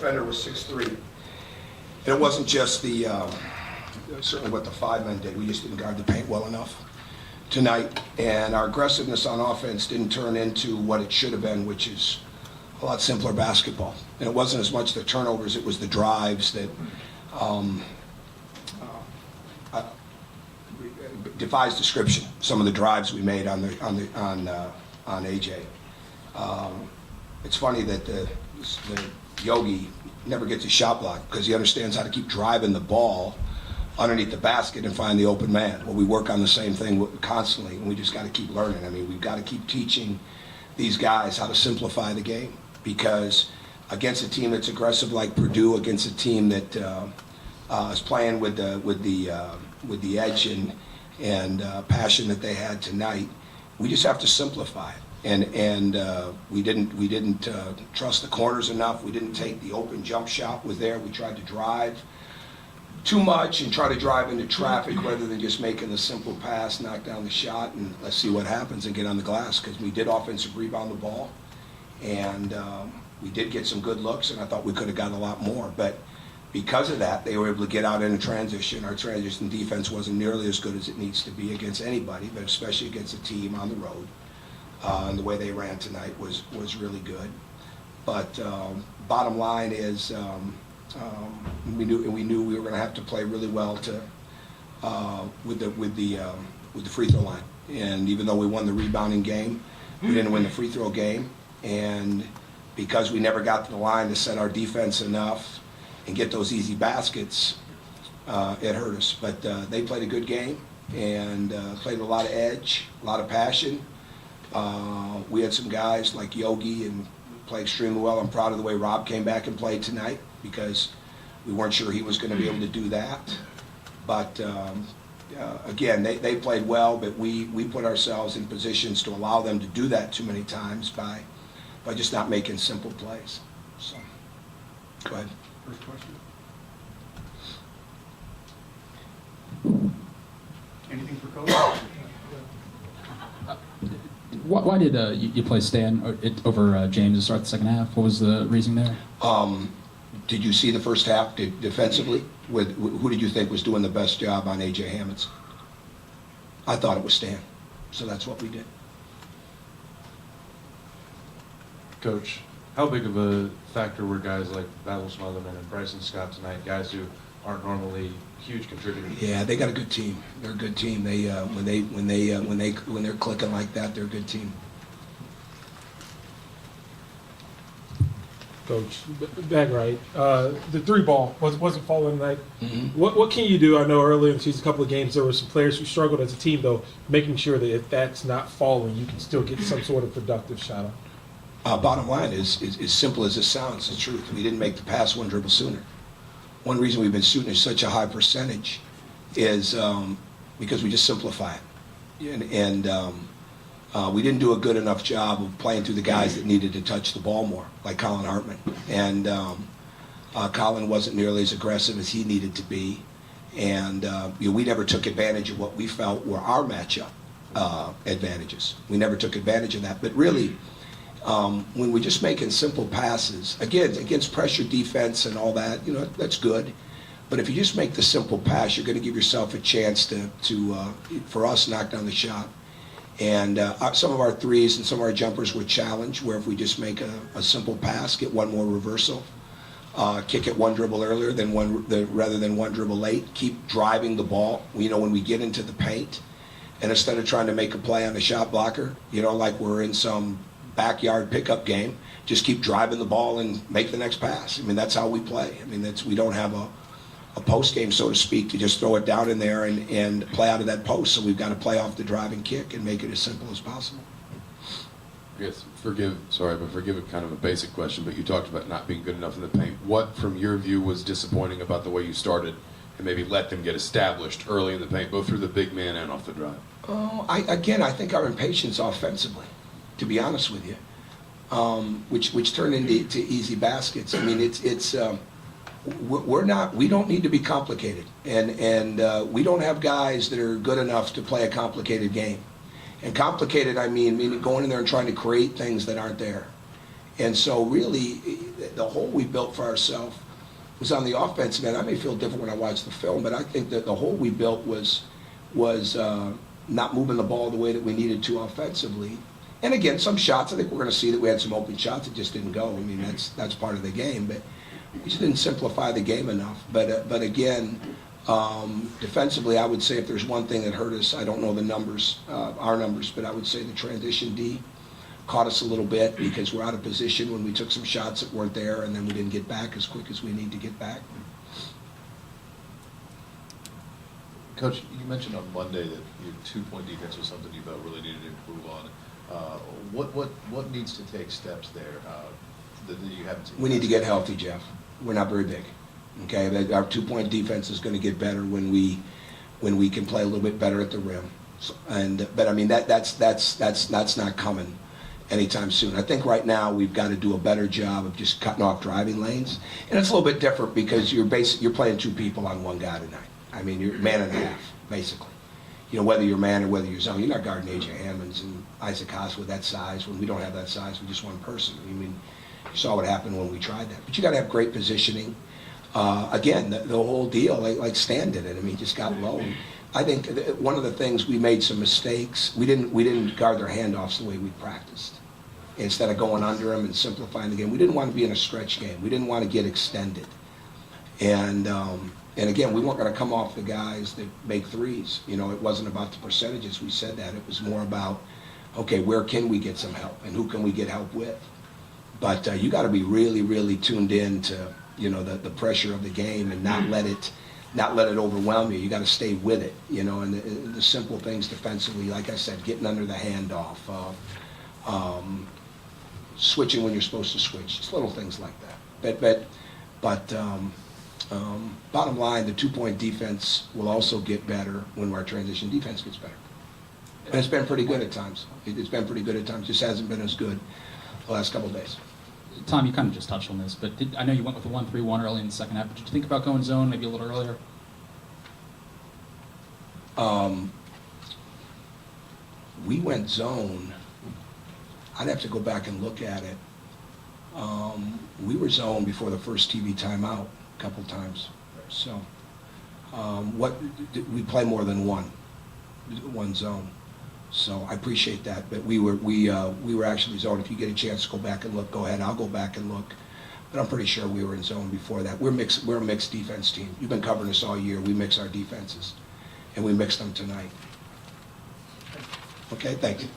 defender was 6'3". And it wasn't just the, certainly what the 5 men did. We just didn't guard the paint well enough tonight. And our aggressiveness on offense didn't turn into what it should have been, which is a lot simpler basketball. And it wasn't as much the turnovers, it was the drives that defies description. Some of the drives we made on AJ. It's funny that the Yogi never gets his shot block because he understands how to keep driving the ball underneath the basket and find the open man. Well, we work on the same thing constantly, and we just got to keep learning. I mean, we've got to keep teaching these guys how to simplify the game, because against a team that's aggressive like Purdue, against a team that is playing with the edge and passion that they had tonight, we just have to simplify it. And we didn't trust the corners enough. We didn't take the open jump shot was there. We tried to drive too much and try to drive into traffic rather than just making a simple pass, knock down the shot, and let's see what happens and get on the glass, because we did offensive rebound the ball, and we did get some good looks, and I thought we could have gotten a lot more. But because of that, they were able to get out in a transition. Our transition defense wasn't nearly as good as it needs to be against anybody, but especially against a team on the road. And the way they ran tonight was really good. But bottom line is we knew we were going to have to play really well to with the free throw line. And even though we won the rebounding game, we didn't win the free throw game. And because we never got to the line to set our defense enough and get those easy baskets, it hurt us. But they played a good game and played a lot of edge, a lot of passion. We had some guys like Yogi and played extremely well. I'm proud of the way Rob came back and played tonight, because we weren't sure he was going to be able to do that. But again, they played well, but we put ourselves in positions to allow them to do that too many times by just not making simple plays. So, go ahead. First question. Anything for Coach? Why did you play Stan over James to start the second half? What was the reason there? Did you see the first half defensively? Who did you think was doing the best job on A.J. Hammonds? I thought it was Stan, so that's what we did. Coach, how big of a factor were guys like Battle Smotherman and Bryson Scott tonight, guys who aren't normally huge contributors? Yeah, they got a good team. They're a good team. They when they're clicking like that, they're a good team. Coach, bag right. The three ball wasn't falling tonight. Mm-hmm. What can you do? I know earlier in the season, a couple of games, there were some players who struggled as a team, though, making sure that if that's not falling, you can still get some sort of productive shot on. Bottom line is as simple as it sounds, the truth. We didn't make the pass one dribble sooner. One reason we've been shooting at such a high percentage is because we just simplify it. And we didn't do a good enough job of playing through the guys that needed to touch the ball more, like Colin Hartman. And Colin wasn't nearly as aggressive as he needed to be. And we never took advantage of what we felt were our matchup advantages. We never took advantage of that. But really, when we're just making simple passes, again, against pressure defense and all that, that's good. But if you just make the simple pass, you're going to give yourself a chance to for us, knock down the shot. And some of our threes and some of our jumpers were challenged, where if we just make a simple pass, get one more reversal, kick it one dribble earlier rather than one dribble late, keep driving the ball. When we get into the paint, and instead of trying to make a play on the shot blocker, like we're in some backyard pickup game, just keep driving the ball and make the next pass. I mean, that's how we play. I mean, we don't have a post game, so to speak, to just throw it down in there and play out of that post. So we've got to play off the driving kick and make it as simple as possible. Yes, forgive it, kind of a basic question, but you talked about not being good enough in the paint. What, from your view, was disappointing about the way you started and maybe let them get established early in the paint, both through the big man and off the drive? I think our impatience offensively, to be honest with you, which turned into easy baskets. I mean, we don't need to be complicated, and we don't have guys that are good enough to play a complicated game. And complicated, I mean going in there and trying to create things that aren't there. And so really, the hole we built for ourselves was on the offensive end. I may feel different when I watch the film, but I think that the hole we built was not moving the ball the way that we needed to offensively. And again, some shots, I think we're going to see that we had some open shots that just didn't go. I mean, that's part of the game, but we just didn't simplify the game enough. But again, defensively, I would say if there's one thing that hurt us, I don't know the numbers, our numbers, but I would say the transition D caught us a little bit because we're out of position when we took some shots that weren't there, and then we didn't get back as quick as we need to get back. Coach, you mentioned on Monday that your 2-point defense was something you felt really needed to improve on. What needs to take steps there that you haven't seen? We need to get healthy, Jeff. We're not very big. Okay, our 2-point defense is going to get better when we can play a little bit better at the rim. So, but I mean that's not coming anytime soon. I think right now we've got to do a better job of just cutting off driving lanes, and it's a little bit different because you're playing two people on one guy tonight. I mean, you're man and a half basically. You know, whether you're man or whether you're zone, you're not guarding A.J. Hammonds and Isaac Haas with that size. When we don't have that size, we're just one person. I mean, you saw what happened when we tried that. But you got to have great positioning. Again, the whole deal, like Stan did it. I mean, he just got low. I think one of the things we made some mistakes. We didn't guard their handoffs the way we practiced. Instead of going under them and simplifying the game, we didn't want to be in a stretch game. We didn't want to get extended. And again, we weren't going to come off the guys that make threes. You know, it wasn't about the percentages. We said that. It was more about, okay, where can we get some help and who can we get help with? But you got to be really, really tuned in to, you know, the pressure of the game and not let it overwhelm you. You got to stay with it, you know, and the simple things defensively, like I said, getting under the handoff, switching when you're supposed to switch, just little things like that. But bottom line, the 2-point defense will also get better when our transition defense gets better. And it's been pretty good at times. It's been pretty good at times. Just hasn't been as good the last couple of days. Tom, you kind of just touched on this, but I know you went with a 1-3-1 early in the second half. But did you think about going zone maybe a little earlier? We went zone. I'd have to go back and look at it. We were zone before the first TV timeout a couple times. So we play more than one zone. So I appreciate that, but we were actually zone. If you get a chance to go back and look, go ahead. I'll go back and look, but I'm pretty sure we were in zone before that. We're a mixed defense team. You've been covering us all year. We mix our defenses, and we mixed them tonight. Okay, thank you.